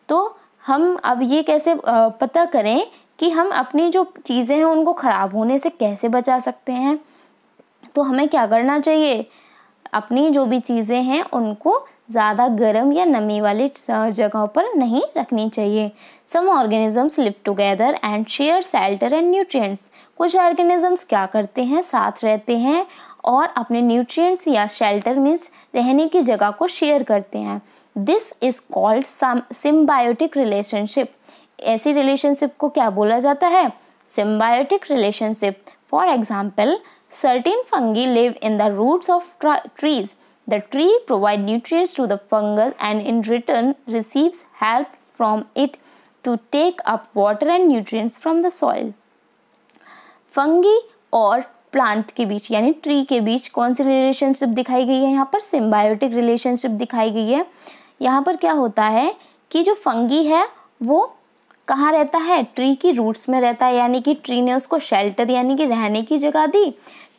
तो हम अब ये कैसे पता करें कि हम अपनी जो चीज़ें हैं उनको ख़राब होने से कैसे बचा सकते हैं। तो हमें क्या करना चाहिए, अपनी जो भी चीज़ें हैं उनको ज़्यादा गर्म या नमी वाली जगहों पर नहीं रखनी चाहिए। Some organisms live together and share shelter and nutrients. कुछ ऑर्गेनिजम्स क्या करते हैं, साथ रहते हैं और अपने न्यूट्रिएंट्स या शेल्टर मीन्स रहने की जगह को शेयर करते हैं। This is called symbiotic relationship. ऐसी रिलेशनशिप को क्या बोला जाता है, symbiotic relationship. For example, certain fungi live in the roots of trees. The tree provides nutrients to the fungus and in return receives help from it. to take up water and nutrients from the soil. Fungi और plant के बीच यानी tree के बीच कौन सी relationship दिखाई गई है? यहाँ पर सिम्बायोटिक रिलेशनशिप दिखाई गई है। यहाँ पर क्या होता है कि जो फंगी है वो कहाँ रहता है? ट्री की रूट्स में रहता है, यानी कि ट्री ने उसको शेल्टर यानी कि रहने की जगह दी।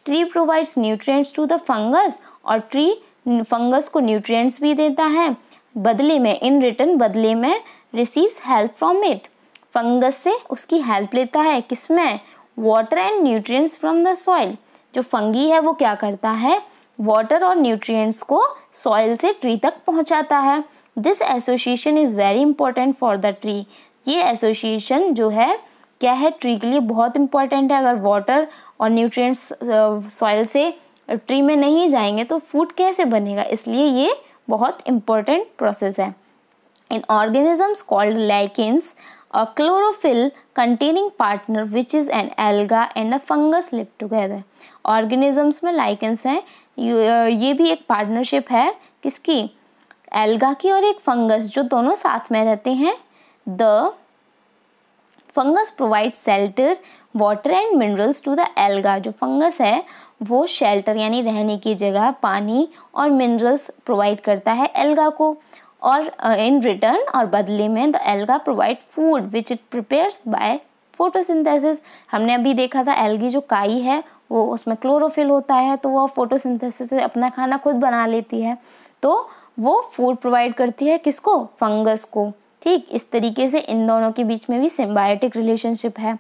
Tree provides nutrients to the fungus, और ट्री फंगस को न्यूट्रिएंट्स भी देता है बदले में, इन रिटर्न बदले में receives help from it, fungus से उसकी हेल्प लेता है। किसमें? Water and nutrients from the soil. जो फंगी है वो क्या करता है? वाटर और न्यूट्रिएंट्स को सॉइल से ट्री तक पहुंचाता है। This association is very important for the tree. ये एसोसिएशन जो है क्या है? ट्री के लिए बहुत इंपॉर्टेंट है। अगर वाटर और न्यूट्रिएंट्स सॉइल से ट्री में नहीं जाएंगे तो फूड कैसे बनेगा? इसलिए ये बहुत इंपॉर्टेंट प्रोसेस है। In organisms called lichens, a chlorophyll containing partner which is an alga and a fungus live together. Organisms में लाइकेंस हैं, ये भी एक पार्टनरशिप है किसकी? एल्गा की और एक फंगस, जो दोनों साथ में रहते हैं। The fungus provide shelter, water and minerals to the alga. जो फंगस है वो शेल्टर यानी रहने की जगह, पानी और मिनरल्स प्रोवाइड करता है एल्गा को, और इन रिटर्न और बदले में the alga provide food which it prepares by photosynthesis. हमने अभी देखा था एल्गी जो काई है वो उसमें क्लोरोफिल होता है, तो वो फोटोसिंथेसिस से अपना खाना खुद बना लेती है, तो वो फूड प्रोवाइड करती है किसको? फंगस को। ठीक इस तरीके से इन दोनों के बीच में भी सिम्बायोटिक रिलेशनशिप है।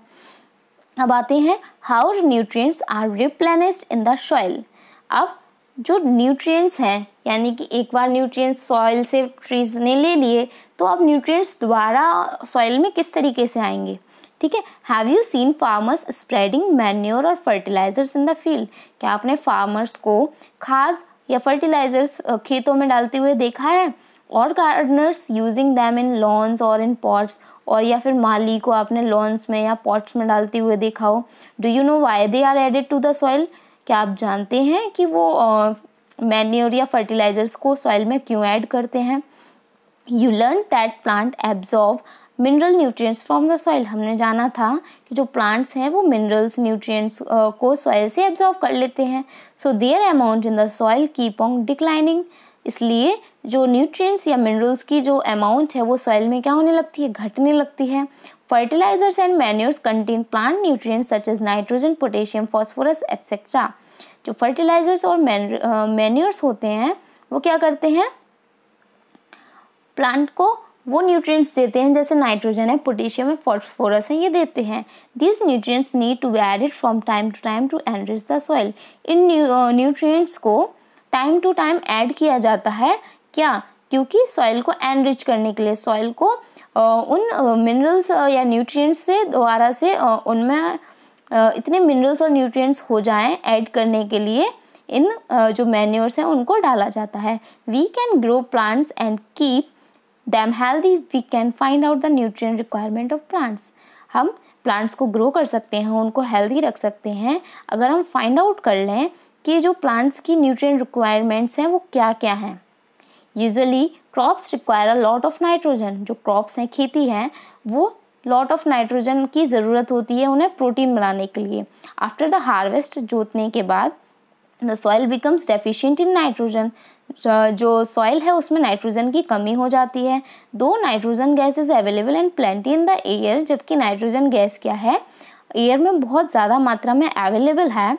अब आते हैं how nutrients are replenished in the soil. अब जो न्यूट्रिएंट्स हैं, यानी कि एक बार न्यूट्रिएंट्स सॉइल से ट्रीज ने ले लिए, तो अब न्यूट्रिएंट्स दोबारा सॉइल में किस तरीके से आएंगे? ठीक है, have you seen farmers spreading manure और फर्टिलाइजर्स इन द फील्ड? क्या आपने फार्मर्स को खाद या फर्टिलाइजर्स खेतों में डालते हुए देखा है? और gardeners using them in lawns और इन पॉट्स, और या फिर माली को आपने लॉन्स में या पॉट्स में डालते हुए देखा हो। Do you know why they are added to the soil? क्या आप जानते हैं कि वो मैन्योर या फर्टिलाइजर्स को सॉइल में क्यों ऐड करते हैं? You learn that plant absorb mineral nutrients from the soil. हमने जाना था कि जो प्लांट्स हैं वो मिनरल्स न्यूट्रिएंट्स को सॉइल से एब्जॉर्ब कर लेते हैं। So their amount in the soil keep on declining. इसलिए जो न्यूट्रिएंट्स या मिनरल्स की जो अमाउंट है वो सॉइल में क्या होने लगती है? घटने लगती है। Fertilizers and manures contain plant nutrients such as nitrogen, potassium, phosphorus etcetera. जो फर्टिलाइजर्स और मैन्योर्स होते हैं वो क्या करते हैं? प्लांट को वो न्यूट्रिएंट्स देते हैं जैसे नाइट्रोजन है, पोटेशियम है, फॉस्फोरस है, ये देते हैं। These nutrients need to be added from time to time to enrich the soil. इन न्यूट्रिएंट्स को टाइम टू टाइम ऐड किया जाता है, क्या? क्योंकि सॉइल को एनरिच करने के लिए, सॉइल को उन मिनरल्स या न्यूट्रिएंट्स से दोबारा से उनमें इतने मिनरल्स और न्यूट्रिएंट्स हो जाएं ऐड करने के लिए इन जो मैन्योर्स हैं उनको डाला जाता है। We can grow plants and keep them healthy, we can find out the nutrient requirement of plants. हम प्लांट्स को ग्रो कर सकते हैं, उनको हेल्दी रख सकते हैं अगर हम फाइंड आउट कर लें कि जो प्लांट्स की न्यूट्रिएंट रिक्वायरमेंट्स हैं वो क्या क्या हैं। Usually crops require a lot of nitrogen. जो क्रॉप्स हैं, खेती हैं, वो लॉट ऑफ नाइट्रोजन की ज़रूरत होती है उन्हें प्रोटीन बनाने के लिए। आफ्टर द हार्वेस्ट, जोतने के बाद, the soil becomes deficient in nitrogen. जो सॉइल है उसमें नाइट्रोजन की कमी हो जाती है। दो nitrogen gas is available and plenty in the air. जबकि नाइट्रोजन गैस क्या है? एयर में बहुत ज़्यादा मात्रा में अवेलेबल है।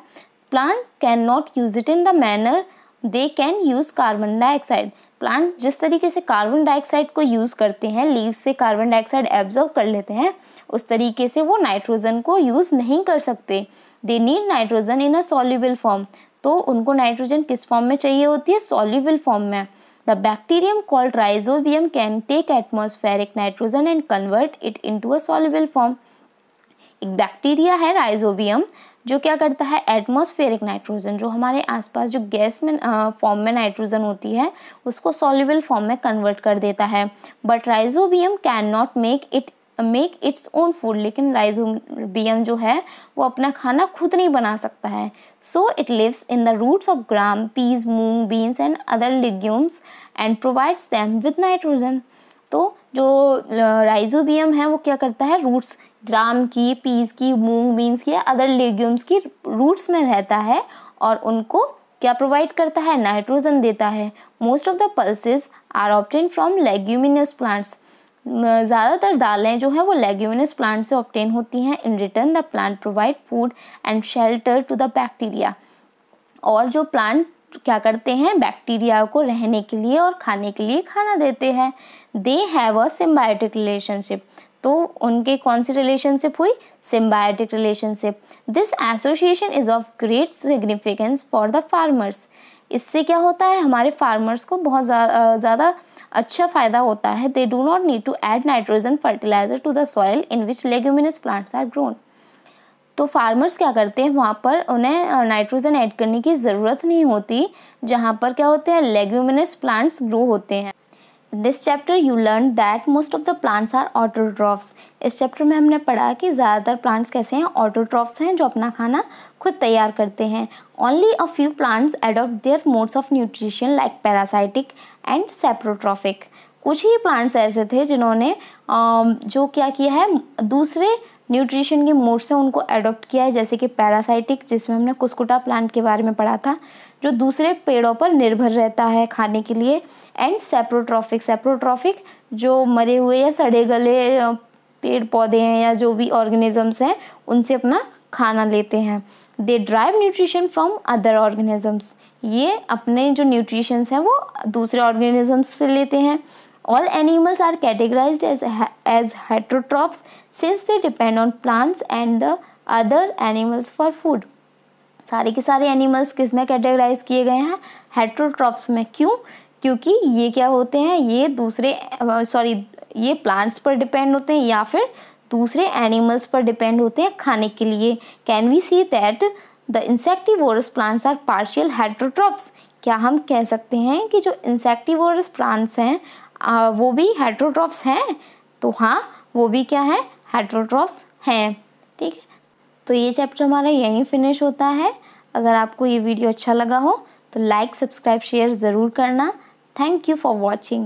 Plant can not use it in the manner they can use carbon dioxide. Plant जिस तरीके से कार्बन डाइऑक्साइड को यूज़ करते हैं, लीव्स से कार्बन डाइऑक्साइड एब्जॉर्ब कर लेते हैं, उस तरीके से वो नाइट्रोजन को यूज़ नहीं कर सकते। They need nitrogen in a soluble form. तो उनको नाइट्रोजन किस फॉर्म में चाहिए होती है? सॉल्युबल फॉर्म में। The bacterium called rhizobium can take atmospheric nitrogen and convert it into a soluble form. एक बैक्टीरिया है राइजोबियम जो क्या करता है? एटमॉस्फेरिक नाइट्रोजन, जो हमारे आसपास जो गैस में फॉर्म में नाइट्रोजन होती है, उसको सॉल्युबल फॉर्म में कन्वर्ट कर देता है। But rhizobium can not make its own food. लेकिन राइजोबियम जो है वो अपना खाना खुद नहीं बना सकता है। So it lives in the roots of gram, peas, moong, beans and other legumes and provides them with nitrogen. तो जो राइजोबियम है वो क्या करता है, रूट्स, ग्राम की, पीस की, मूंग, बीन्स की या अदर लेग्यूम्स की रूट्स में रहता है और उनको क्या प्रोवाइड करता है, नाइट्रोजन देता है। Most of the pulses are obtain from leguminous plants. ज़्यादातर दालें जो है वो लेग्यूमिनस प्लांट से ऑब्टेन होती हैं। In return the plant provide food and shelter to the bacteria. और जो प्लांट क्या करते हैं, बैक्टीरिया को रहने के लिए और खाने के लिए खाना देते हैं। दे हैव अ सिम्बायोटिक रिलेशनशिप। तो उनके कौन सी रिलेशनशिप हुई, symbiotic relationship. This association is of great significance for the farmers. इससे क्या होता है, हमारे फार्मर्स को बहुत ज़्यादा अच्छा फ़ायदा होता है। They do not need to add nitrogen fertilizer to the soil in which leguminous plants are grown. तो फार्मर्स क्या करते हैं, वहाँ पर उन्हें नाइट्रोजन ऐड करने की ज़रूरत नहीं होती जहाँ पर क्या होते हैं, लेग्यूमिनस प्लांट्स ग्रो होते हैं। This chapter you learn that most of the plants are autotrophs. इस चैप्टर में हमने पढ़ा कि ज़्यादातर प्लांट्स कैसे हैं, ऑटोट्रॉफ्स हैं, जो अपना खाना खुद तैयार करते हैं। Only a few plants adopt their modes of nutrition like parasitic and saprotrophic. कुछ ही प्लांट्स ऐसे थे जिन्होंने जो क्या किया है, दूसरे न्यूट्रिशन के मोड से उनको एडॉप्ट किया है, जैसे कि पैरासाइटिक, जिसमें हमने कुस्कुटा प्लांट के बारे में पढ़ा था, जो दूसरे पेड़ों पर निर्भर रहता है खाने के लिए। एंड सेप्रोट्रॉफिक, सेप्रोट्रॉफिक जो मरे हुए या सड़े गले पेड़ पौधे हैं या जो भी ऑर्गेनिजम्स हैं उनसे अपना खाना लेते हैं। They drive nutrition from other organisms. ये अपने जो न्यूट्रिशंस हैं वो दूसरे ऑर्गेनिजम्स से लेते हैं। All animals are categorized as heterotrophs since they depend on plants and the other animals for food. सारे के सारे एनिमल्स किस में कैटेगराइज किए गए हैं, हेट्रोट्रॉफ्स में। क्यों, क्योंकि ये क्या होते हैं, ये प्लांट्स पर डिपेंड होते हैं या फिर दूसरे एनिमल्स पर डिपेंड होते हैं खाने के लिए। Can we see that the insectivorous plants are partial heterotrophs. क्या हम कह सकते हैं कि जो इंसेक्टिवोरस प्लांट्स हैं वो भी हेट्रोट्रॉफ्स हैं? तो हाँ, वो भी क्या है, हेट्रोट्रॉफ्स हैं। ठीक है, तो ये चैप्टर हमारा यहीं फिनिश होता है। अगर आपको ये वीडियो अच्छा लगा हो तो लाइक, सब्सक्राइब, शेयर ज़रूर करना। Thank you for watching.